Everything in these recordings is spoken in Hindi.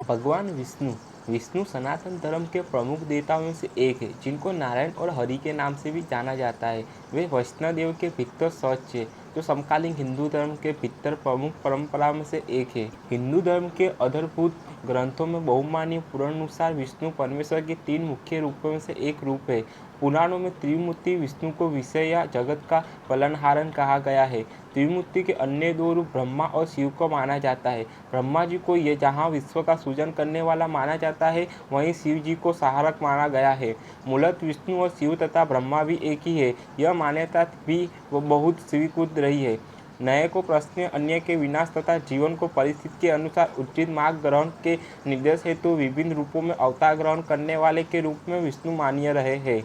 भगवान विष्णु विष्णु सनातन धर्म के प्रमुख देवताओं में से एक है, जिनको नारायण और हरि के नाम से भी जाना जाता है। वे वैष्णोदेव के भीतर सच है, जो समकालीन हिंदू धर्म के भीतर प्रमुख परंपराओं में से एक है। हिंदू धर्म के आधारभूत ग्रंथों में बहुमान्य पुराणानुसार विष्णु परमेश्वर के तीन मुख्य रूपों में से एक रूप है। पुराणों में त्रिमूर्ति विष्णु को विषय या जगत का पालनहार कहा गया है। त्रिमूर्ति के अन्य दो रूप ब्रह्मा और शिव को माना जाता है। ब्रह्मा जी को ये जहाँ विश्व का सृजन करने वाला माना जाता है, वहीं शिव जी को सहारक माना गया है। मूलतः विष्णु और शिव तथा ब्रह्मा भी एक ही है, यह मान्यता भी बहुत स्वीकृत रही है। नए को प्रश्न अन्य के विनाश तथा जीवन को परिस्थिति के अनुसार उचित मार्ग ग्रहण के निर्देश हेतु विभिन्न रूपों में अवतार ग्रहण करने वाले के रूप में विष्णु मान्य रहे हैं।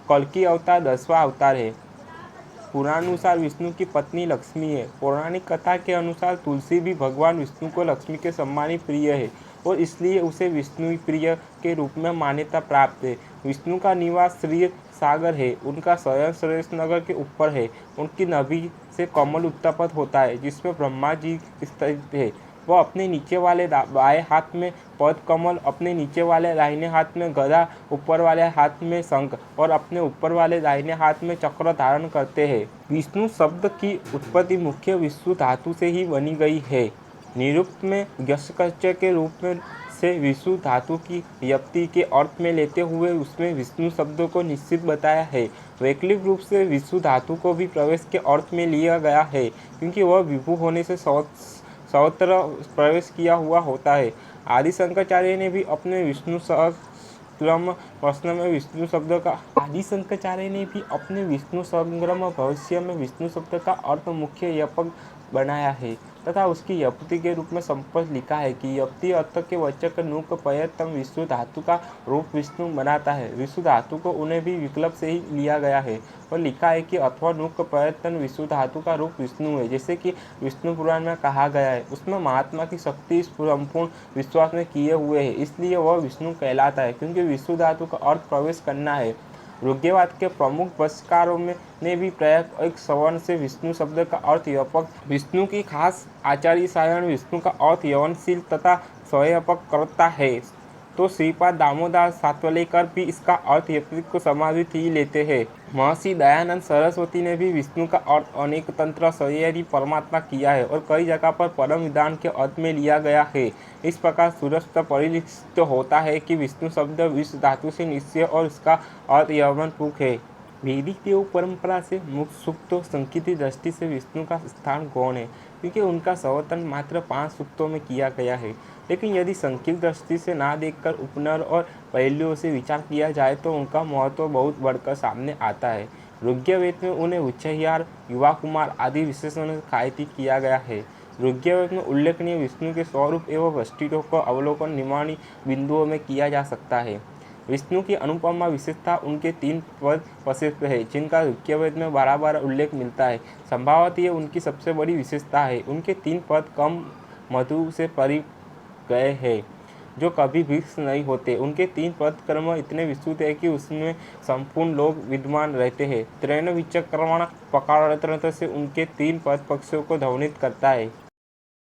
कल्कि अवतार 10वां अवतार है। पुराणानुसार विष्णु की पत्नी लक्ष्मी है। पौराणिक कथा के अनुसार तुलसी भी भगवान विष्णु को लक्ष्मी के समान ही प्रिय है और इसलिए उसे विष्णु प्रिय के रूप में मान्यता प्राप्त है। विष्णु का निवास क्षीर सागर है। उनका शयन श्रेष्ठ नगर के ऊपर है। उनकी नाभि से कमल उत्पन्न होता है, जिसमें ब्रह्मा जी स्थित है। वह अपने नीचे वाले बाएं हाथ में पद्म कमल, अपने नीचे वाले दाहिने हाथ में गदा, ऊपर वाले हाथ में शंख और अपने ऊपर वाले दाहिने हाथ में चक्र धारण करते हैं। विष्णु शब्द की उत्पत्ति मुख्य विष्णु धातु से ही बनी गई है। निरुक्त में यक्षकच्च के रूप में से विष्णु धातु की व्युत्पत्ति के अर्थ में लेते हुए उसमें विष्णु शब्द को निश्चित बताया है। वैकल्पिक रूप से विष्णु धातु को भी प्रवेश के अर्थ में लिया गया है, क्योंकि वह विभु होने से सर्वत्र प्रवेश किया हुआ होता है। आदि शंकराचार्य ने भी अपने विष्णु सहस्त्रनाम प्रश्न में विष्णु शब्द का आदि शंकराचार्य ने भी अपने विष्णु सहस्त्रनाम भविष्य में विष्णु शब्द का अर्थ मुख्य व्यापक बनाया है तथा उसकी व्युत्पत्ति के रूप में संस्पष्ट लिखा है कि व्युत्पत्ति अर्थ के वाचक नुक प्रत्यय विष्णु धातु का रूप विष्णु बनाता है। विष्णु धातु को उन्हें भी विकल्प से ही लिया गया है और लिखा है कि अथवा नुक प्रत्यय विष्णु धातु का रूप विष्णु है, जैसे कि विष्णु पुराण में कहा गया है। उसमें महात्मा की शक्ति संपूर्ण विश्वास में किए हुए है, इसलिए वह विष्णु कहलाता है, क्योंकि विष्णु धातु का अर्थ प्रवेश करना है। ऋग्वेद के प्रमुख भाष्यकारों ने भी प्रायः एक सवर्ण से विष्णु शब्द का अर्थ व्यापक, विष्णु की खास आचार्य सायण विष्णु का अर्थ यवनशील तथा स्वयंपक करता है, तो श्रीपाद दामोदर सातवलेकर भी इसका अर्थ यत्रिक को समाहित ही लेते हैं। महर्षि दयानंद सरस्वती ने भी विष्णु का अर्थ अनेक तंत्र शरीरी परमात्मा किया है और कई जगह पर परम विधान के अर्थ में लिया गया है। इस प्रकार सुस्पष्ट परिलक्षित होता है कि विष्णु शब्द विश्व धातु से निश्चय और इसका अर्थ यवनपुक है। वैदिक देव परंपरा से मुक्त सूक्तों संकीर्ति दृष्टि से विष्णु का स्थान गौण है, क्योंकि उनका संवर्धन मात्र 5 सूक्तों में किया गया है। लेकिन यदि संकीर्ण दृष्टि से ना देखकर उपनर और पहलुओं से विचार किया जाए तो उनका महत्व बहुत बढ़कर सामने आता है। ऋग्वेद में उन्हें उच्चयार, युवा कुमार आदि विशेषणों से ख्यातित किया गया है। ऋग्वेद में उल्लेखनीय विष्णु के स्वरूप एवं वैशिष्ट्यों का अवलोकन निम्नानी बिंदुओं में किया जा सकता है। विष्णु की अनुपमा विशेषता उनके 3 पद प्रसिद्ध है, जिनका ऋग्वेद में बार उल्लेख मिलता है। संभवतः ये उनकी सबसे बड़ी विशेषता है। उनके 3 पद कम मधु से परी गए हैं, जो कभी भिन्न नहीं होते। उनके 3 पद कर्म इतने विस्तृत है कि उसमें संपूर्ण लोग विद्यमान रहते हैं। त्रैण विचक्रमण पकारत्र से उनके 3 पद पक्षों को ध्वनित करता है।